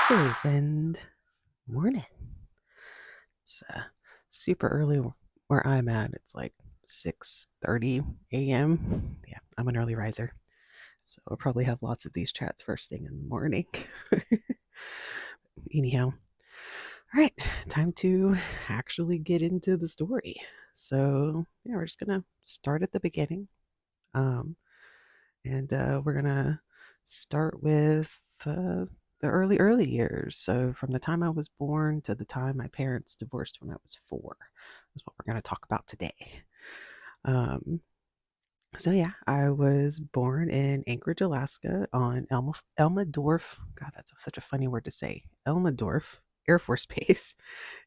Hello, friend. Morning. It's super early where I'm at. It's like 6:30 a.m. Yeah, I'm an early riser, so I'll probably have lots of these chats first thing in the morning. Anyhow, all right, time to actually get into the story. So yeah, we're just gonna start at the beginning, um, and we're gonna start with the early years. So from the time I was born to the time my parents divorced when I was 4 is what we're going to talk about today. Um, so yeah, I was born in Anchorage, Alaska, on Elmendorf. God, that's such a funny word to say. Elmendorf Air Force Base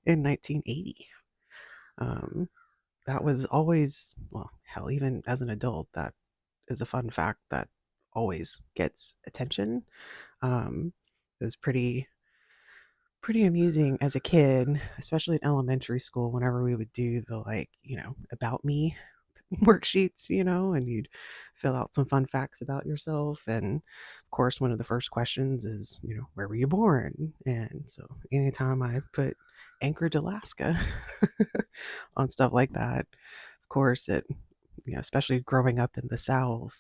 in 1980. Um, that was always, well, hell, even as an adult, that is a fun fact that always gets attention. It was pretty amusing as a kid, especially in elementary school, whenever we would do the, like, about me worksheets, and you'd fill out some fun facts about yourself. And of course, one of the first questions is, where were you born? And so anytime I put Anchorage, Alaska on stuff like that, of course, especially growing up in the South,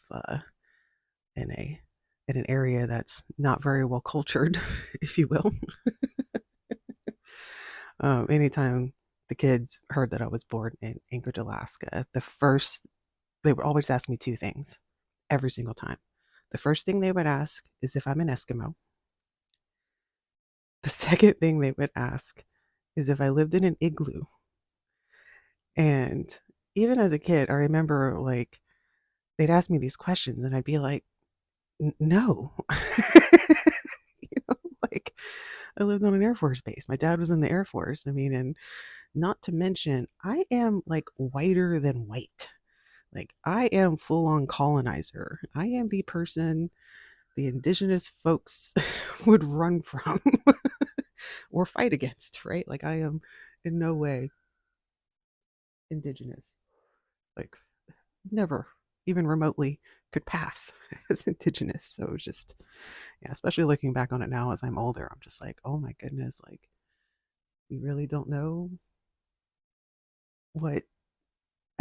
in a in an area that's not very well cultured, if you will. Anytime the kids heard that I was born in Anchorage, Alaska, they would always ask me two things every single time. The first thing they would ask is if I'm an Eskimo. The second thing they would ask is if I lived in an igloo. And even as a kid, I remember, like, they'd ask me these questions and I'd be like, no. Like, I lived on an Air Force base. My dad was in the Air Force. I mean, and not to mention, I am like whiter than white. Like, I am full on colonizer. I am the person the indigenous folks would run from or fight against, right? Like, I am in no way indigenous. Like, never even remotely could pass as indigenous. So it's just, yeah, especially looking back on it now as I'm older, I'm just like, oh my goodness, like, we really don't know what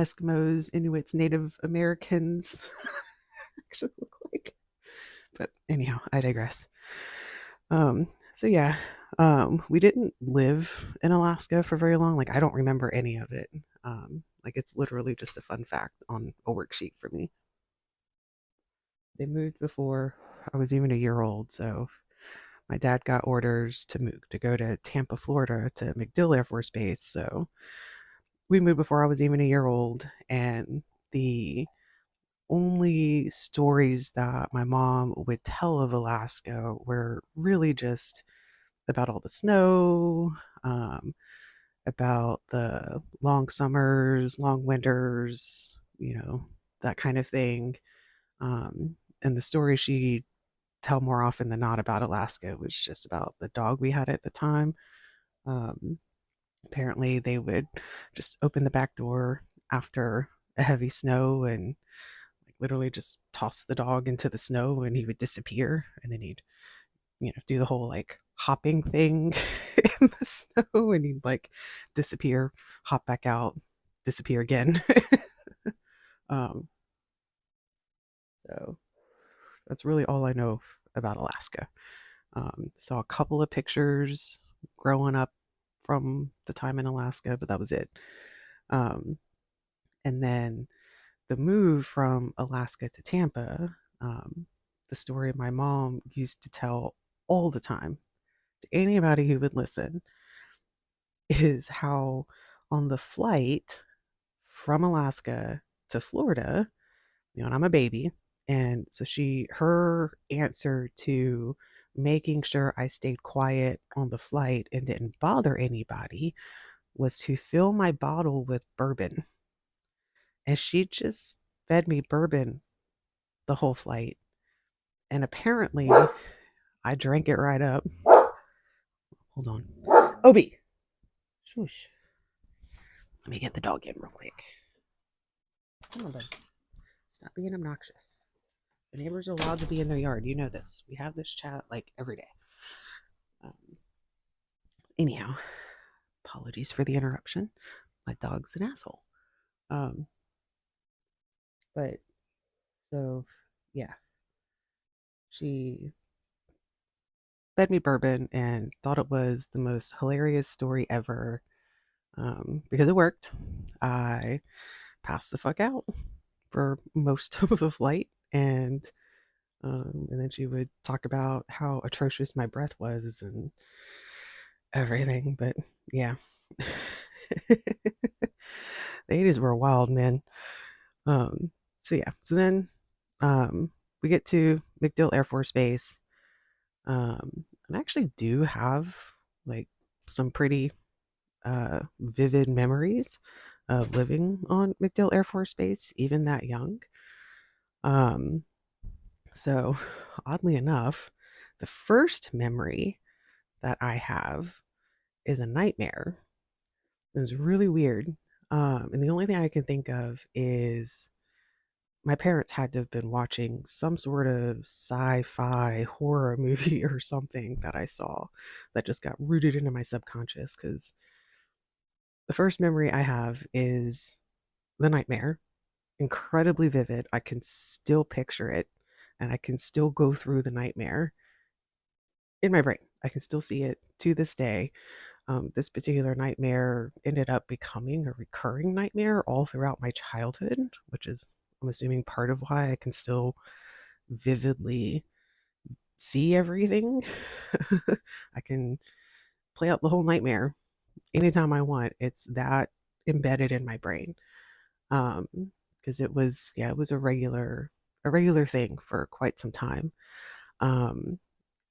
Eskimos, Inuits, Native Americans actually look like. But anyhow, I digress. So yeah, we didn't live in Alaska for very long. Like, I don't remember any of it. Like, it's literally just a fun fact on a worksheet for me. They moved before I was even a year old, so my dad got orders to go to Tampa, Florida, to MacDill Air Force Base. So we moved before I was even a year old, and the only stories that my mom would tell of Alaska were really just about all the snow, about the long summers, long winters, that kind of thing. And the story she tell more often than not about Alaska was just about the dog we had at the time. Um, Apparently, they would just open the back door after a heavy snow and, like, literally just toss the dog into the snow, and he would disappear. And then he'd, do the whole, like, hopping thing in the snow, and he'd, like, disappear, hop back out, disappear again. um, so that's really all I know about Alaska. Saw a couple of pictures growing up from the time in Alaska, but that was it. Um, and then the move from Alaska to Tampa, the story my mom used to tell all the time to anybody who would listen is how on the flight from Alaska to Florida, and I'm a baby, and so her answer to making sure I stayed quiet on the flight and didn't bother anybody was to fill my bottle with bourbon. And she just fed me bourbon the whole flight. And apparently I drank it right up. Hold on. Obi! Shush. Let me get the dog in real quick. Come on, bud. Stop being obnoxious. The neighbors are allowed to be in their yard. You know this. We have this chat like every day. Um, anyhow, apologies for the interruption. My dog's an asshole. Um, but so yeah, she fed me bourbon and thought it was the most hilarious story ever. Because it worked. I passed the fuck out for most of the flight, and then she would talk about how atrocious my breath was and everything. But yeah, the 80s were wild, man. Um, so yeah, so then um, we get to MacDill Air Force Base, and I actually do have like some pretty vivid memories of living on MacDill Air Force Base, even that young. Um, so oddly enough, the first memory that I have is a nightmare. It was really weird. And the only thing I can think of is my parents had to have been watching some sort of sci-fi horror movie or something that I saw that just got rooted into my subconscious. Because the first memory I have is the nightmare, incredibly vivid. I can still picture it, and I can still go through the nightmare in my brain. I can still see it to this day. This particular nightmare ended up becoming a recurring nightmare all throughout my childhood, which is, I'm assuming, part of why I can still vividly see everything. I can play out the whole nightmare anytime I want. It's that embedded in my brain. Um, because it was, yeah, it was a regular thing for quite some time. Um,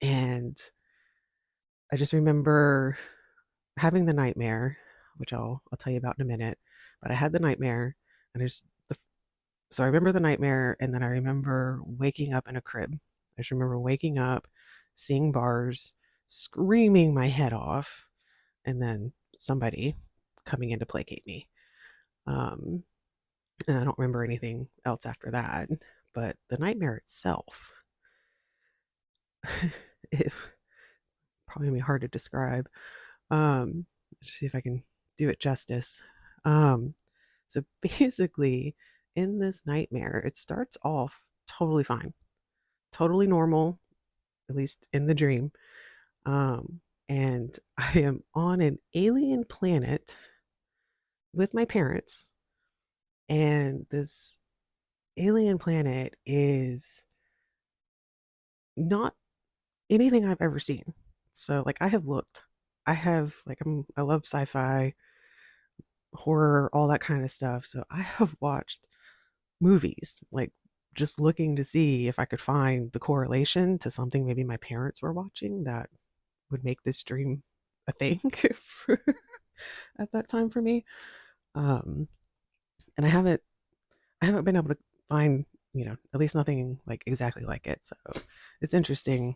and I just remember having the nightmare, which I'll tell you about in a minute. But I had the nightmare, and so I remember the nightmare, and then I remember waking up in a crib. I just remember waking up, seeing bars, screaming my head off, and then somebody coming in to placate me. Um, and I don't remember anything else after that. But the nightmare itself, it probably gonna be hard to describe. Um, let's see if I can do it justice. Um, so basically, in this nightmare, it starts off totally fine, totally normal, at least in the dream. Um, and I am on an alien planet with my parents, and this alien planet is not anything I've ever seen. So, like, I have looked. I have like I love sci-fi, horror, all that kind of stuff. So I have watched movies, like just looking to see if I could find the correlation to something maybe my parents were watching that would make this dream a thing at that time for me. Um, and I haven't been able to find, at least nothing like exactly like it. So it's interesting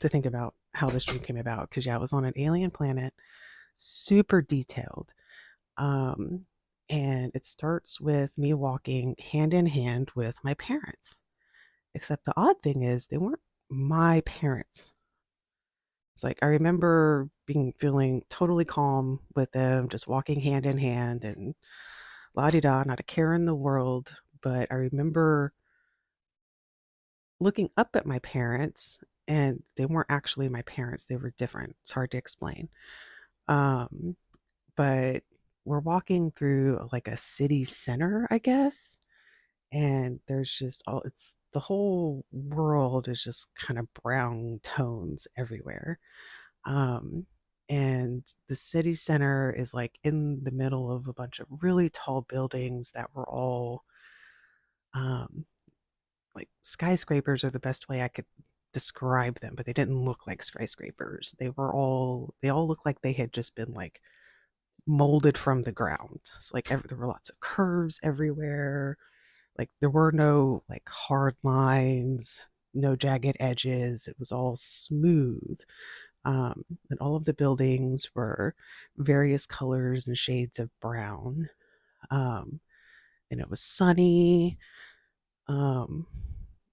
to think about how this dream came about because yeah, I was on an alien planet, super detailed. Um, and it starts with me walking hand in hand with my parents. Except the odd thing is they weren't my parents. It's like I remember feeling totally calm with them, just walking hand in hand and la di da, not a care in the world. But I remember looking up at my parents, and they weren't actually my parents. They were different. It's hard to explain. Um, but we're walking through like a city center, I guess, and there's just all it's the whole world is just kind of brown tones everywhere. Um, and the city center is like in the middle of a bunch of really tall buildings that were all um, like skyscrapers are the best way I could describe them, but they didn't look like skyscrapers. They all looked like they had just been like molded from the ground. So like there were lots of curves everywhere. Like there were no like hard lines, no jagged edges. It was all smooth. And all of the buildings were various colors and shades of brown. Um, and it was sunny. Um,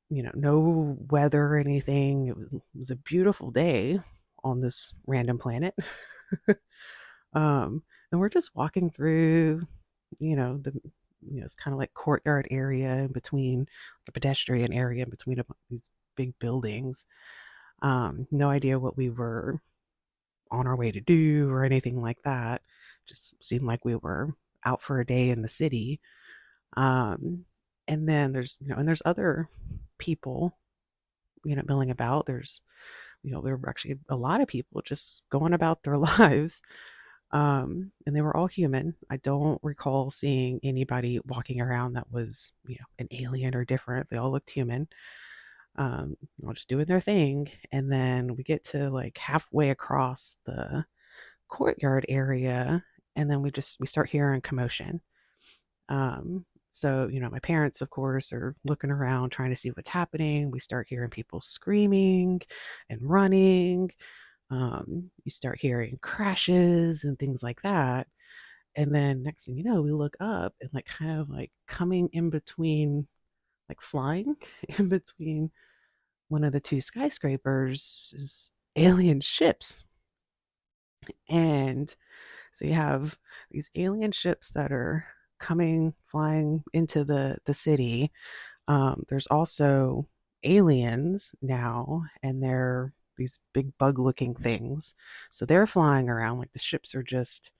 no weather or anything. It was a beautiful day on this random planet. And we're just walking through, the it's kind of like courtyard area in between, like a pedestrian area in between these big buildings. No idea what we were on our way to do or anything like that. Just seemed like we were out for a day in the city. Um, and then there's other people, milling about. There were actually a lot of people just going about their lives. And they were all human. I don't recall seeing anybody walking around that was, an alien or different. They all looked human. All just doing their thing. And then we get to like halfway across the courtyard area, and then we start hearing commotion. So, my parents, of course, are looking around trying to see what's happening. We start hearing people screaming and running. You start hearing crashes and things like that. And then next thing you know, we look up and like kind of like coming in between, like flying in between one of the two skyscrapers is alien ships. And so you have these alien ships that are coming, flying into the city. There's also aliens now, and they're these big bug-looking things. So they're flying around like the ships are just,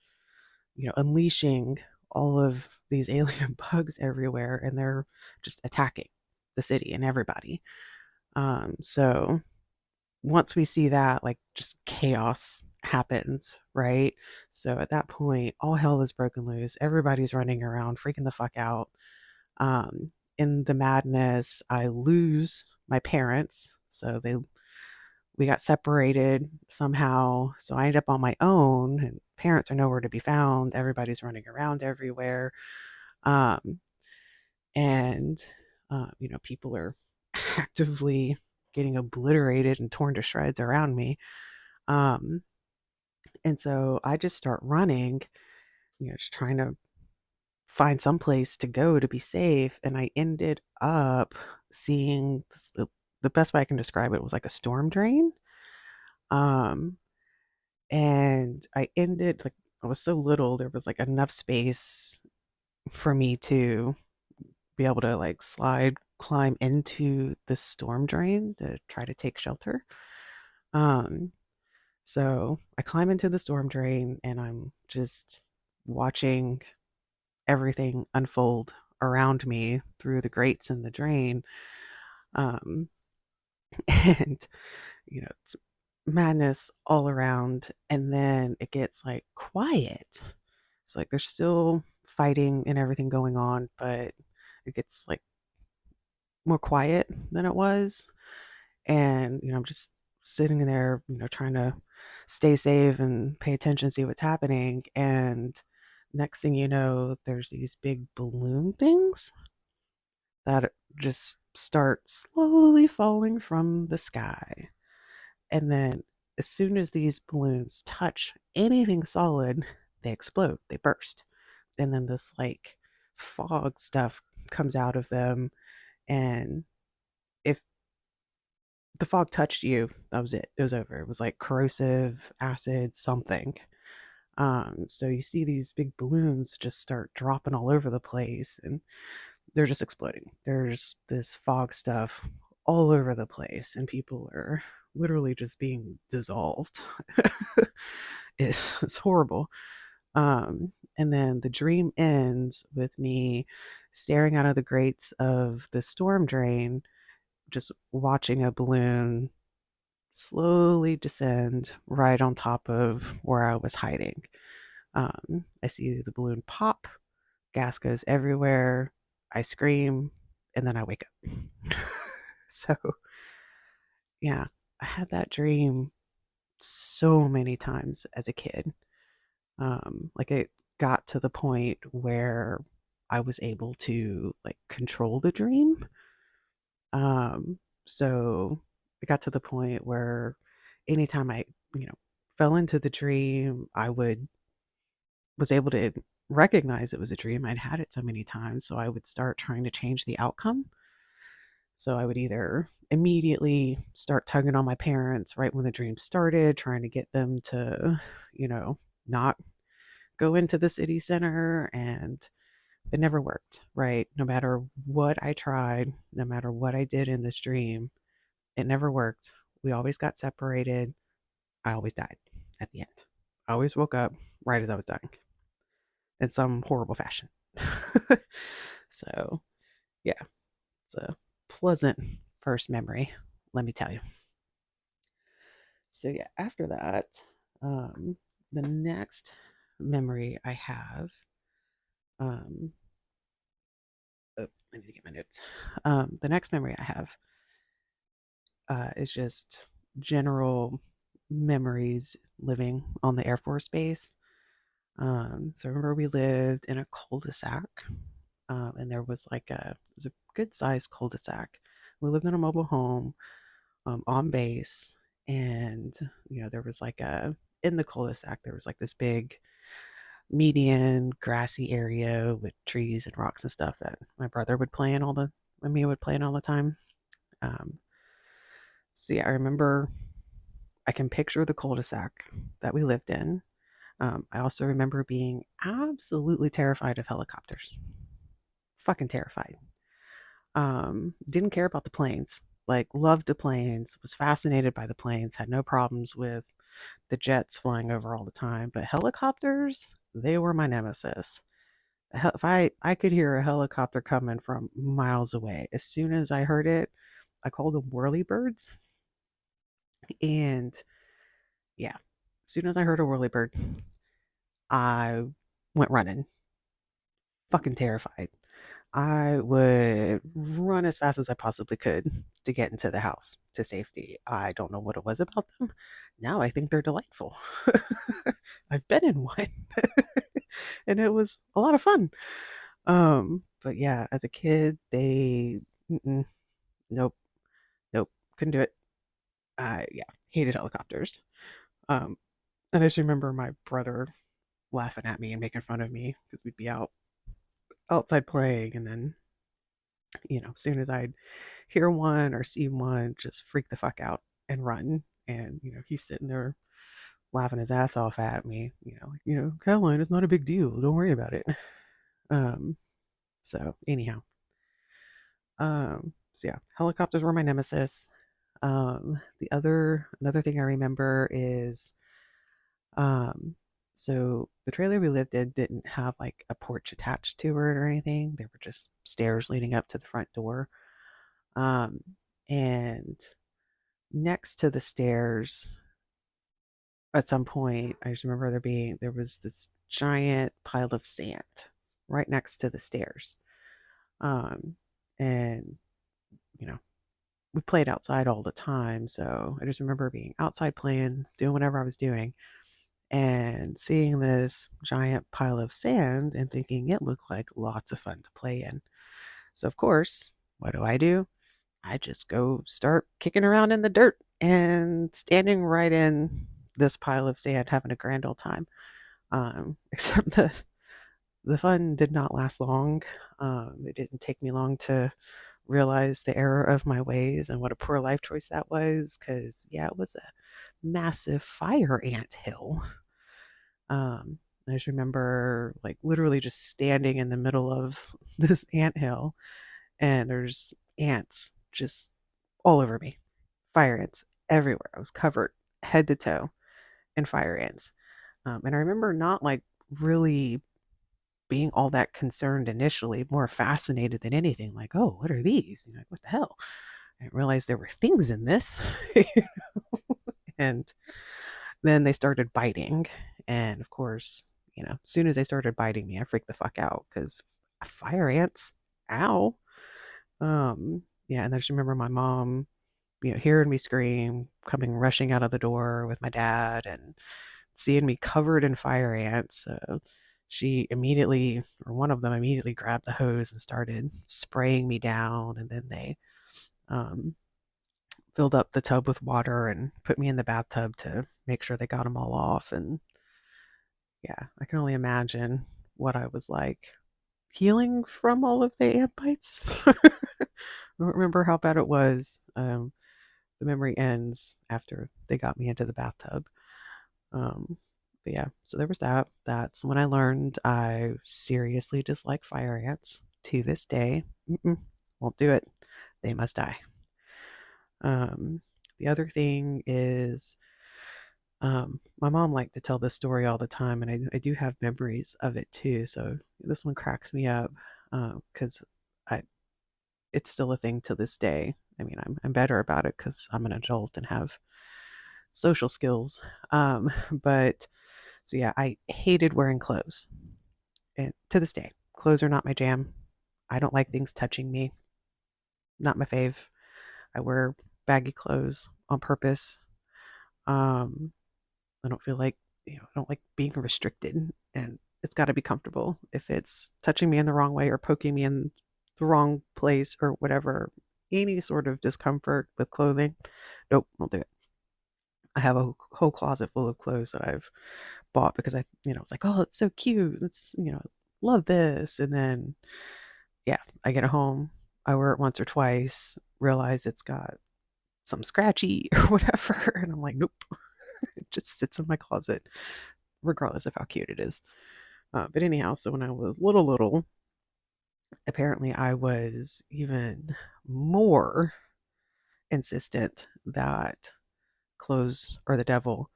unleashing all of these alien bugs everywhere, and they're just attacking the city and everybody. So once we see that, like, just chaos happens, right? So at that point, all hell is broken loose. Everybody's running around, freaking the fuck out. In the madness, I lose my parents. So we got separated somehow. So I ended up on my own, and parents are nowhere to be found. Everybody's running around everywhere. Um, and people are actively getting obliterated and torn to shreds around me. Um, and so I just start running, just trying to find some place to go to be safe. And I ended up seeing the best way I can describe it was like a storm drain. Um, and I was so little, there was like enough space for me to be able to like climb into the storm drain to try to take shelter. Um, so I climb into the storm drain and I'm just watching everything unfold around me through the grates in the drain. Um, and, it's madness all around. And then it gets like quiet. It's like there's still fighting and everything going on, but it gets like more quiet than it was. And, I'm just sitting there, trying to stay safe and pay attention, see what's happening. And next thing you know, there's these big balloon things that just start slowly falling from the sky. And then as soon as these balloons touch anything solid, they explode, they burst. And then this like fog stuff comes out of them. And if the fog touched you, that was it. It was over. It was like corrosive acid something. So you see these big balloons just start dropping all over the place and they're just exploding. There's this fog stuff all over the place and people are literally just being dissolved. It's horrible. And then the dream ends with me staring out of the grates of the storm drain, just watching a balloon slowly descend right on top of where I was hiding. I see the balloon pop, gas goes everywhere, I scream, and then I wake up. So, yeah, I had that dream so many times as a kid. Like it got to the point where I was able to like control the dream. Um, so it got to the point where anytime I, you know, fell into the dream, I was able to recognize it was a dream. I'd had it so many times, so I would start trying to change the outcome. So I would either immediately start tugging on my parents right when the dream started, trying to get them to, you know, not go into the city center, and it never worked, right? No matter what I tried, no matter what I did in this dream, it never worked. We always got separated. I always died at the end. I always woke up right as I was dying in some horrible fashion. So, yeah, it's a pleasant first memory, let me tell you. So, yeah, after that, um, the next memory I have, um, oh, I need to get my notes. The next memory I have is just general memories living on the Air Force Base. So I remember we lived in a cul-de-sac, and there was like it was a good sized cul-de-sac. We lived in a mobile home on base, and there was like in the cul-de-sac there was like this big median grassy area with trees and rocks and stuff that my brother would play in all the when me would play in all the time. Um, so yeah, I remember I can picture the cul-de-sac that we lived in. I also remember being absolutely terrified of helicopters. Fucking terrified. Didn't care about the planes. Like, loved the planes, was fascinated by the planes, had no problems with the jets flying over all the time. But helicopters, they were my nemesis. If I could hear a helicopter coming from miles away, as soon as I heard it, I called them whirly birds. And yeah, as soon as I heard a whirly bird, I went running, fucking terrified. I would run as fast as I possibly could to get into the house to safety. I don't know what it was about them. Now I think they're delightful. I've been in one and it was a lot of fun. But yeah, as a kid, mm-mm, nope, nope, couldn't do it. Yeah, hated helicopters. Um, and I just remember my brother laughing at me and making fun of me because we'd be outside playing, and then as soon as I'd hear one or see one, just freak the fuck out and run. And he's sitting there laughing his ass off at me. Caroline, it's not a big deal. Don't worry about it. Um, so anyhow, so yeah, helicopters were my nemesis. Another thing I remember is um, so the trailer we lived in didn't have like a porch attached to it or anything. They were just stairs leading up to the front door. Um, and next to the stairs, at some point, I just remember there was this giant pile of sand right next to the stairs. Um, and you know, we played outside all the time, so I just remember being outside playing, doing whatever I was doing, and seeing this giant pile of sand and thinking it looked like lots of fun to play in. So of course, what do? I just go start kicking around in the dirt and standing right in this pile of sand, having a grand old time. Except the fun did not last long. It didn't take me long to realize the error of my ways and what a poor life choice that was. Because yeah, it was a massive fire ant hill. I just remember like literally just standing in the middle of this ant hill, and there's ants just all over me. Fire ants everywhere. I was covered head to toe in fire ants. And I remember not like really being all that concerned initially, more fascinated than anything. Like, oh, what are these? Like, what the hell? I didn't realize there were things in this. And then they started biting. And of course, as soon as they started biting me, I freaked the fuck out because fire ants, ow. Yeah, and I just remember my mom hearing me scream, coming rushing out of the door with my dad and seeing me covered in fire ants. She immediately, or one of them immediately grabbed the hose and started spraying me down. And then they um, filled up the tub with water and put me in the bathtub to make sure they got them all off. And yeah, I can only imagine what I was like healing from all of the ant bites. I don't remember how bad it was. The memory ends after they got me into the bathtub. Um, but yeah, so there was that. That's when I learned I seriously dislike fire ants to this day. Won't do it. They must die. Um, the other thing is, my mom liked to tell this story all the time, and I do have memories of it too. So this one cracks me up because I it's still a thing to this day. I mean, I'm better about it because I'm an adult and have social skills. But so yeah, I hated wearing clothes, and to this day, clothes are not my jam. I don't like things touching me. Not my fave. I wear baggy clothes on purpose. Um, I don't feel like, I don't like being restricted, and it's got to be comfortable. If it's touching me in the wrong way or poking me in the wrong place or whatever, any sort of discomfort with clothing, nope, won't do it. I have a whole closet full of clothes that I've bought because it's like, oh, it's so cute. It's, love this. And then, yeah, I get it home. I wear it once or twice, realize it's got some scratchy or whatever. And I'm like, nope, it just sits in my closet, regardless of how cute it is. But anyhow, so when I was little, apparently I was even more insistent that clothes are the devil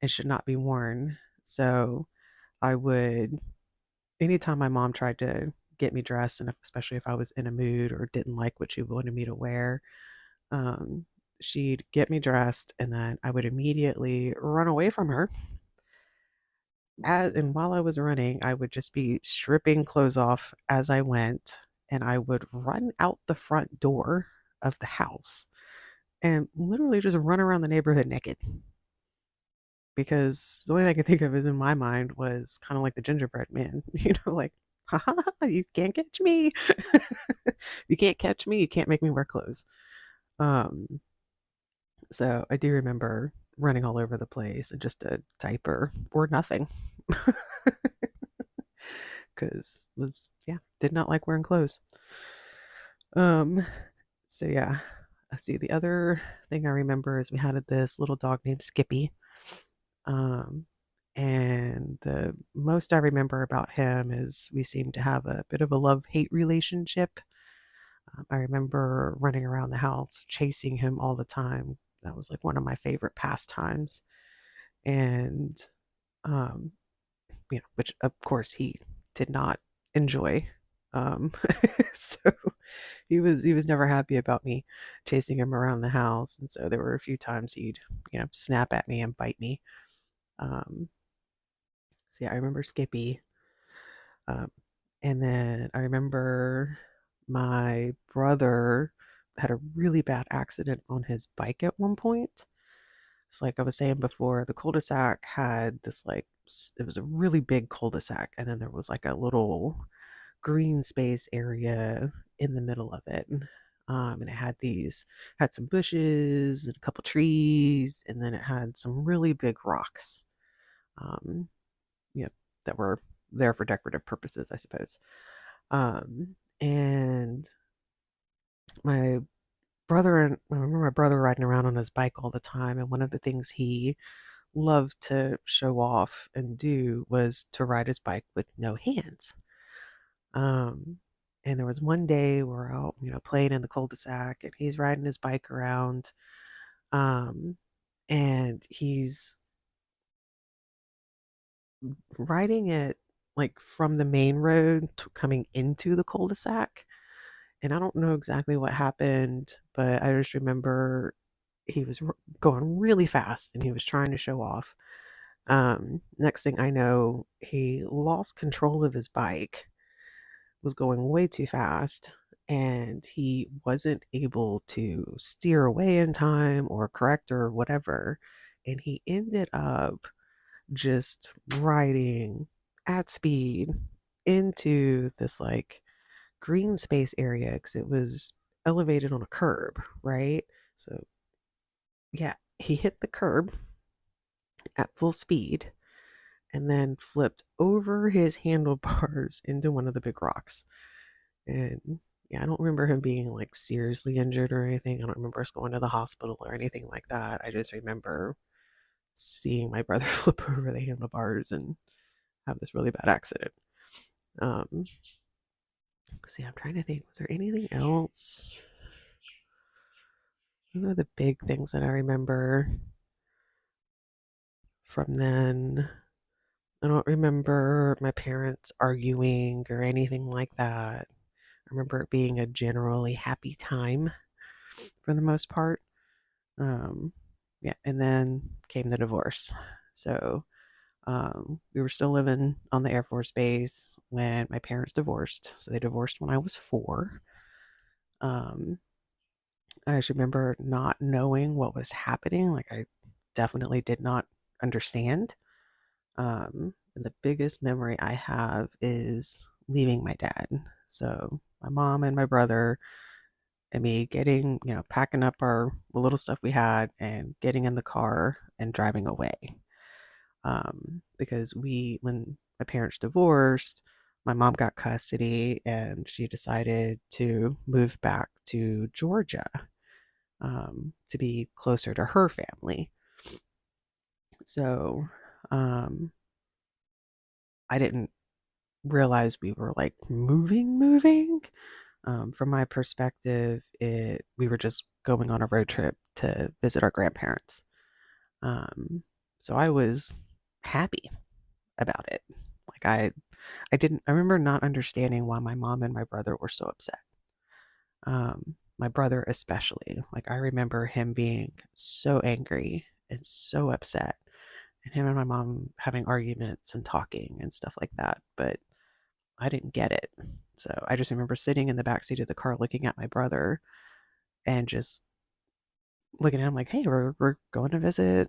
and should not be worn. So I would, anytime my mom tried to get me dressed, and especially if I was in a mood or didn't like what she wanted me to wear, um, she'd get me dressed, and then I would immediately run away from her. And while I was running, I would just be stripping clothes off as I went, and I would run out the front door of the house and literally just run around the neighborhood naked. Because the only thing I could think of is in my mind was kind of like the gingerbread man, like, ha ha ha, you can't catch me. You can't catch me. You can't make me wear clothes. Um, so I do remember running all over the place in just a diaper or nothing. Because was yeah, did not like wearing clothes. Um, so yeah, I see. The other thing I remember is we had this little dog named Skippy. Um, and the most I remember about him is we seemed to have a bit of a love-hate relationship. I remember running around the house chasing him all the time. That was like one of my favorite pastimes. And um, which of course he did not enjoy. Um, so he was never happy about me chasing him around the house, and so there were a few times he'd snap at me and bite me. Um, so yeah, I remember Skippy, um, and then I remember my brother had a really bad accident on his bike at one point. It's like I was saying before, the cul-de-sac had this like it was a really big cul-de-sac, and then there was like a little green space area in the middle of it. And it had some bushes and a couple trees, and then it had some really big rocks, um, you know, that were there for decorative purposes, I suppose. And my I remember my brother riding around on his bike all the time, and one of the things he loved to show off and do was to ride his bike with no hands. Um, and there was one day we're out, playing in the cul-de-sac, and he's riding his bike around, um, and he's riding it like from the main road coming into the cul-de-sac. And I don't know exactly what happened, but I just remember he was going really fast and he was trying to show off. Next thing I know, he lost control of his bike, was going way too fast, and he wasn't able to steer away in time or correct or whatever. And he ended up just riding at speed into this like green space area because it was elevated on a curb, right? So, yeah, he hit the curb at full speed, and then flipped over his handlebars into one of the big rocks. And yeah, I don't remember him being like seriously injured or anything. I don't remember us going to the hospital or anything like that. I just remember seeing my brother flip over the handlebars and have this really bad accident. Um, see, I'm trying to think, was there anything else? Those are the big things that I remember from then. I don't remember my parents arguing or anything like that. I remember it being a generally happy time for the most part. Um, yeah, and then came the divorce. So we were still living on the Air Force Base when my parents divorced. So they divorced when I was 4. Um, I just remember not knowing what was happening. Like, I definitely did not understand. And the biggest memory I have is leaving my dad. So my mom and my brother and me getting, packing up our little stuff we had and getting in the car and driving away. Because when my parents divorced, my mom got custody and she decided to move back to Georgia, to be closer to her family. So um, I didn't realize we were like moving. From my perspective, we were just going on a road trip to visit our grandparents. So I was happy about it. Like, I remember not understanding why my mom and my brother were so upset. My brother especially. Like, I remember him being so angry and so upset, and him and my mom having arguments and talking and stuff like that. But I didn't get it. So I just remember sitting in the back seat of the car looking at my brother and just looking at him like, "Hey, we're going to visit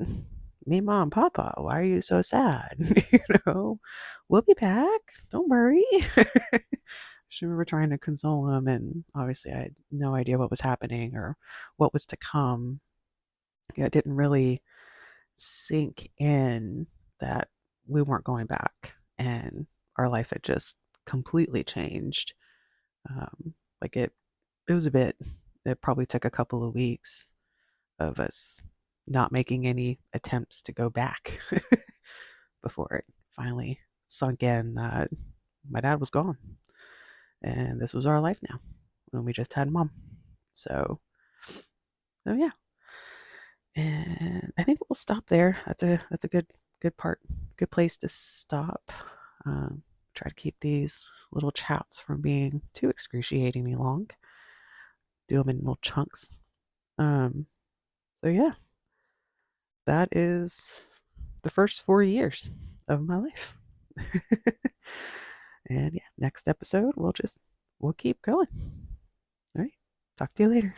me, mom, papa. Why are you so sad? you know, we'll be back. Don't worry." Just remember trying to console him, and obviously I had no idea what was happening or what was to come. Yeah, it didn't really sink in that we weren't going back, and our life had just completely changed. Like, it was a bit. It probably took a couple of weeks of us not making any attempts to go back before it finally sunk in that my dad was gone and this was our life now, and we just had mom. So, so yeah, and I think we'll stop there. That's a good part, good place to stop. Try to keep these little chats from being too excruciatingly long. Do them in little chunks. Um, so yeah, that is the first 4 years of my life. And yeah, next episode we'll keep going. All right. Talk to you later.